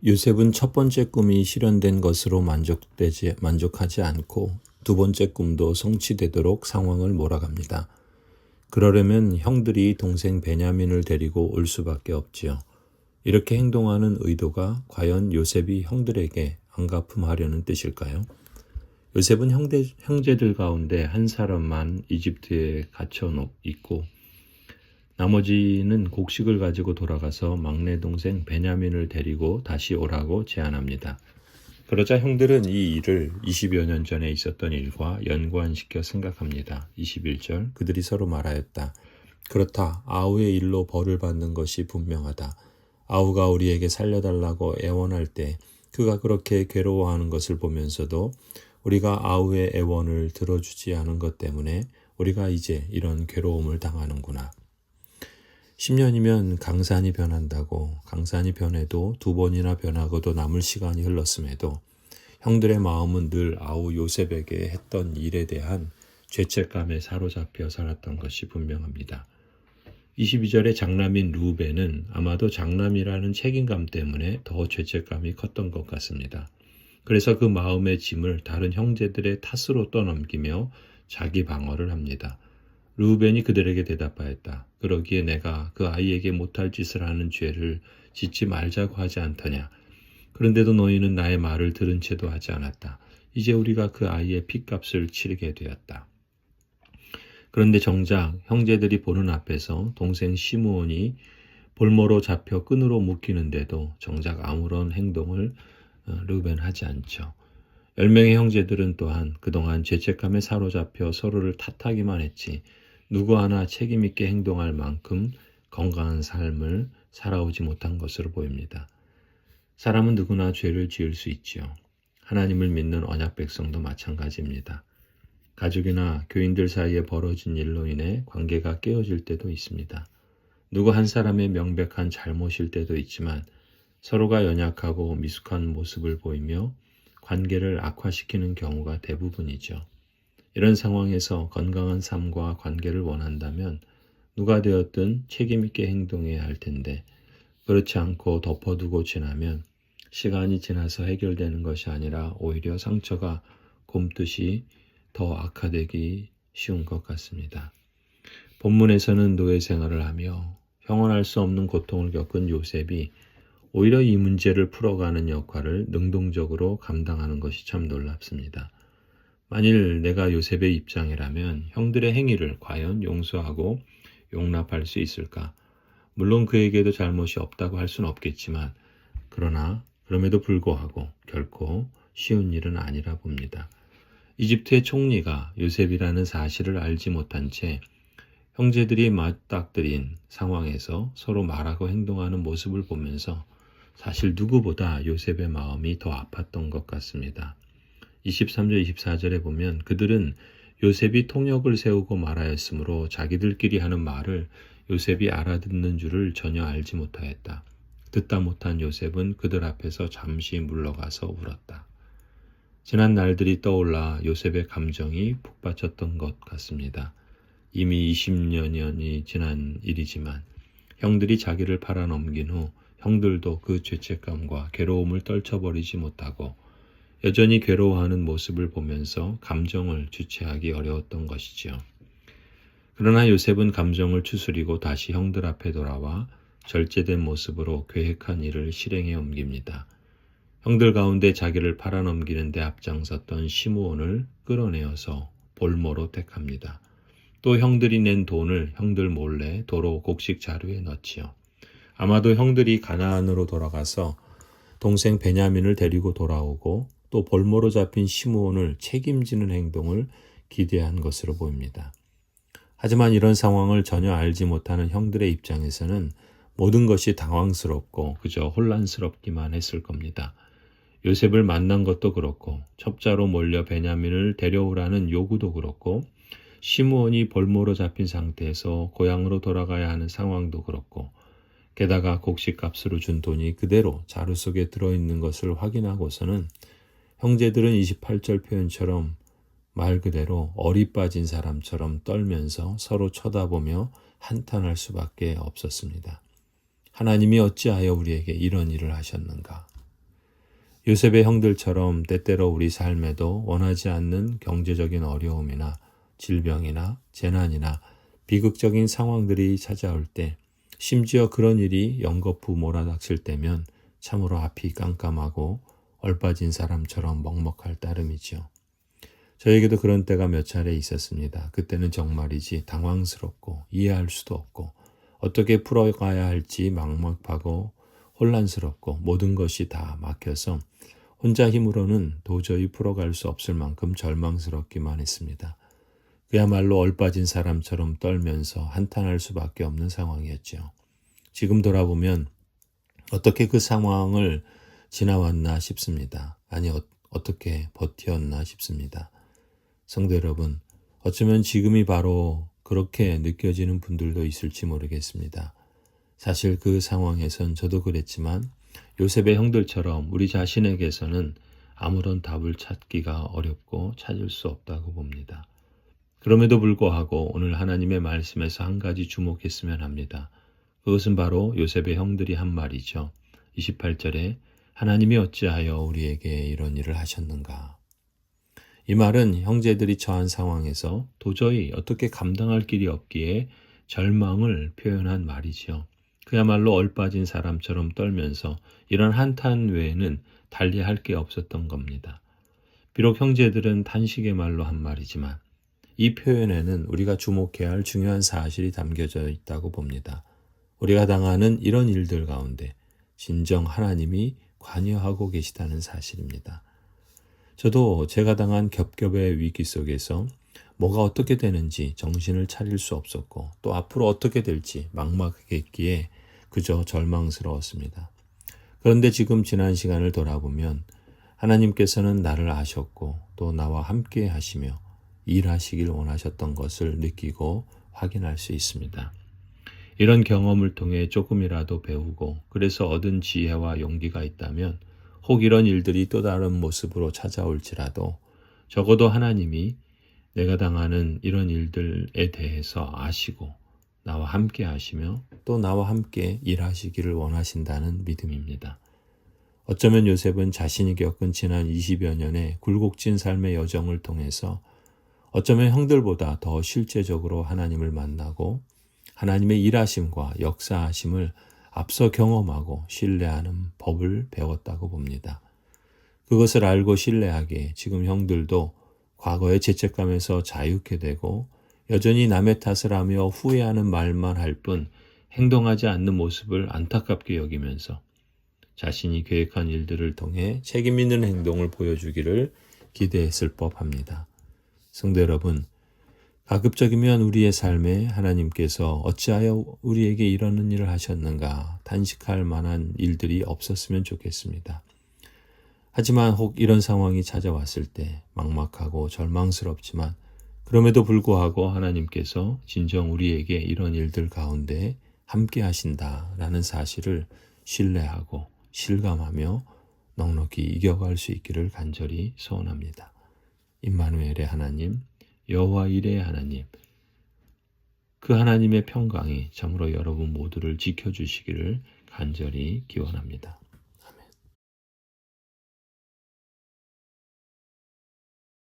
요셉은 첫 번째 꿈이 실현된 것으로 만족하지 않고 두 번째 꿈도 성취되도록 상황을 몰아갑니다. 그러려면 형들이 동생 베냐민을 데리고 올 수밖에 없지요. 이렇게 행동하는 의도가 과연 요셉이 형들에게 안갚음하려는 뜻일까요? 요셉은 형제들 가운데 한 사람만 이집트에 갇혀 있고 나머지는 곡식을 가지고 돌아가서 막내 동생 베냐민을 데리고 다시 오라고 제안합니다. 그러자 형들은 이 일을 20여 년 전에 있었던 일과 연관시켜 생각합니다. 21절 그들이 서로 말하였다. 그렇다. 아우의 일로 벌을 받는 것이 분명하다. 아우가 우리에게 살려달라고 애원할 때 그가 그렇게 괴로워하는 것을 보면서도 우리가 아우의 애원을 들어주지 않은 것 때문에 우리가 이제 이런 괴로움을 당하는구나. 10년이면 강산이 변한다고 강산이 변해도 두 번이나 변하고도 남을 시간이 흘렀음에도 형들의 마음은 늘 아우 요셉에게 했던 일에 대한 죄책감에 사로잡혀 살았던 것이 분명합니다. 22절의 장남인 루벤은 아마도 장남이라는 책임감 때문에 더 죄책감이 컸던 것 같습니다. 그래서 그 마음의 짐을 다른 형제들의 탓으로 떠넘기며 자기 방어를 합니다. 루벤이 그들에게 대답하였다. 그러기에 내가 그 아이에게 못할 짓을 하는 죄를 짓지 말자고 하지 않더냐. 그런데도 너희는 나의 말을 들은 채도 하지 않았다. 이제 우리가 그 아이의 핏값을 치르게 되었다. 그런데 정작 형제들이 보는 앞에서 동생 시므온이 볼모로 잡혀 끈으로 묶이는데도 정작 아무런 행동을 루벤 하지 않죠. 10명의 형제들은 또한 그동안 죄책감에 사로잡혀 서로를 탓하기만 했지 누구 하나 책임있게 행동할 만큼 건강한 삶을 살아오지 못한 것으로 보입니다. 사람은 누구나 죄를 지을 수 있지요. 하나님을 믿는 언약 백성도 마찬가지입니다. 가족이나 교인들 사이에 벌어진 일로 인해 관계가 깨어질 때도 있습니다. 누구 한 사람의 명백한 잘못일 때도 있지만 서로가 연약하고 미숙한 모습을 보이며 관계를 악화시키는 경우가 대부분이죠. 이런 상황에서 건강한 삶과 관계를 원한다면 누가 되었든 책임있게 행동해야 할 텐데 그렇지 않고 덮어두고 지나면 시간이 지나서 해결되는 것이 아니라 오히려 상처가 곪듯이 더 악화되기 쉬운 것 같습니다. 본문에서는 노예 생활을 하며 형언할 수 없는 고통을 겪은 요셉이 오히려 이 문제를 풀어가는 역할을 능동적으로 감당하는 것이 참 놀랍습니다. 만일 내가 요셉의 입장이라면 형들의 행위를 과연 용서하고 용납할 수 있을까? 물론 그에게도 잘못이 없다고 할 수는 없겠지만 그러나 그럼에도 불구하고 결코 쉬운 일은 아니라 봅니다. 이집트의 총리가 요셉이라는 사실을 알지 못한 채 형제들이 맞닥뜨린 상황에서 서로 말하고 행동하는 모습을 보면서 사실 누구보다 요셉의 마음이 더 아팠던 것 같습니다. 23절 24절에 보면 그들은 요셉이 통역을 세우고 말하였으므로 자기들끼리 하는 말을 요셉이 알아듣는 줄을 전혀 알지 못하였다. 듣다 못한 요셉은 그들 앞에서 잠시 물러가서 울었다. 지난 날들이 떠올라 요셉의 감정이 북받쳤던 것 같습니다. 이미 20년이 지난 일이지만 형들이 자기를 팔아넘긴 후 형들도 그 죄책감과 괴로움을 떨쳐버리지 못하고 여전히 괴로워하는 모습을 보면서 감정을 주체하기 어려웠던 것이지요. 그러나 요셉은 감정을 추스리고 다시 형들 앞에 돌아와 절제된 모습으로 계획한 일을 실행에 옮깁니다. 형들 가운데 자기를 팔아넘기는 데 앞장섰던 시므온을 끌어내어서 볼모로 택합니다. 또 형들이 낸 돈을 형들 몰래 도로 곡식 자루에 넣지요. 아마도 형들이 가나안으로 돌아가서 동생 베냐민을 데리고 돌아오고 또 볼모로 잡힌 시므온을 책임지는 행동을 기대한 것으로 보입니다. 하지만 이런 상황을 전혀 알지 못하는 형들의 입장에서는 모든 것이 당황스럽고 그저 혼란스럽기만 했을 겁니다. 요셉을 만난 것도 그렇고 첩자로 몰려 베냐민을 데려오라는 요구도 그렇고 시므온이 볼모로 잡힌 상태에서 고향으로 돌아가야 하는 상황도 그렇고 게다가 곡식값으로 준 돈이 그대로 자루 속에 들어있는 것을 확인하고서는 형제들은 28절 표현처럼 말 그대로 얼이 빠진 사람처럼 떨면서 서로 쳐다보며 한탄할 수밖에 없었습니다. 하나님이 어찌하여 우리에게 이런 일을 하셨는가? 요셉의 형들처럼 때때로 우리 삶에도 원하지 않는 경제적인 어려움이나 질병이나 재난이나 비극적인 상황들이 찾아올 때, 심지어 그런 일이 연거푸 몰아닥칠 때면 참으로 앞이 깜깜하고 얼빠진 사람처럼 먹먹할 따름이지요. 저에게도 그런 때가 몇 차례 있었습니다. 그때는 정말이지 당황스럽고 이해할 수도 없고 어떻게 풀어가야 할지 막막하고 혼란스럽고 모든 것이 다 막혀서 혼자 힘으로는 도저히 풀어갈 수 없을 만큼 절망스럽기만 했습니다. 그야말로 얼빠진 사람처럼 떨면서 한탄할 수밖에 없는 상황이었죠. 지금 돌아보면 어떻게 그 상황을 지나왔나 싶습니다. 아니, 어떻게 버텼나 싶습니다. 성도 여러분, 어쩌면 지금이 바로 그렇게 느껴지는 분들도 있을지 모르겠습니다. 사실 그 상황에선 저도 그랬지만 요셉의 형들처럼 우리 자신에게서는 아무런 답을 찾기가 어렵고 찾을 수 없다고 봅니다. 그럼에도 불구하고 오늘 하나님의 말씀에서 한 가지 주목했으면 합니다. 그것은 바로 요셉의 형들이 한 말이죠. 28절에 하나님이 어찌하여 우리에게 이런 일을 하셨는가. 이 말은 형제들이 처한 상황에서 도저히 어떻게 감당할 길이 없기에 절망을 표현한 말이지요. 그야말로 얼빠진 사람처럼 떨면서 이런 한탄 외에는 달리 할 게 없었던 겁니다. 비록 형제들은 탄식의 말로 한 말이지만 이 표현에는 우리가 주목해야 할 중요한 사실이 담겨져 있다고 봅니다. 우리가 당하는 이런 일들 가운데 진정 하나님이 관여하고 계시다는 사실입니다. 저도 제가 당한 겹겹의 위기 속에서 뭐가 어떻게 되는지 정신을 차릴 수 없었고 또 앞으로 어떻게 될지 막막했기에 그저 절망스러웠습니다. 그런데 지금 지난 시간을 돌아보면 하나님께서는 나를 아셨고 또 나와 함께 하시며 일하시길 원하셨던 것을 느끼고 확인할 수 있습니다. 이런 경험을 통해 조금이라도 배우고 그래서 얻은 지혜와 용기가 있다면 혹 이런 일들이 또 다른 모습으로 찾아올지라도 적어도 하나님이 내가 당하는 이런 일들에 대해서 아시고 나와 함께 하시며 또 나와 함께 일하시기를 원하신다는 믿음입니다. 어쩌면 요셉은 자신이 겪은 지난 20여 년의 굴곡진 삶의 여정을 통해서 어쩌면 형들보다 더 실제적으로 하나님을 만나고 하나님의 일하심과 역사하심을 앞서 경험하고 신뢰하는 법을 배웠다고 봅니다. 그것을 알고 신뢰하기에 지금 형들도 과거의 죄책감에서 자유케 되고 여전히 남의 탓을 하며 후회하는 말만 할 뿐 행동하지 않는 모습을 안타깝게 여기면서 자신이 계획한 일들을 통해 책임 있는 행동을 보여주기를 기대했을 법합니다. 성도 여러분, 가급적이면 우리의 삶에 하나님께서 어찌하여 우리에게 이러는 일을 하셨는가 단식할 만한 일들이 없었으면 좋겠습니다. 하지만 혹 이런 상황이 찾아왔을 때 막막하고 절망스럽지만 그럼에도 불구하고 하나님께서 진정 우리에게 이런 일들 가운데 함께 하신다라는 사실을 신뢰하고 실감하며 넉넉히 이겨갈 수 있기를 간절히 소원합니다. 임마누엘의 하나님, 여호와 이레의 하나님, 그 하나님의 평강이 참으로 여러분 모두를 지켜주시기를 간절히 기원합니다.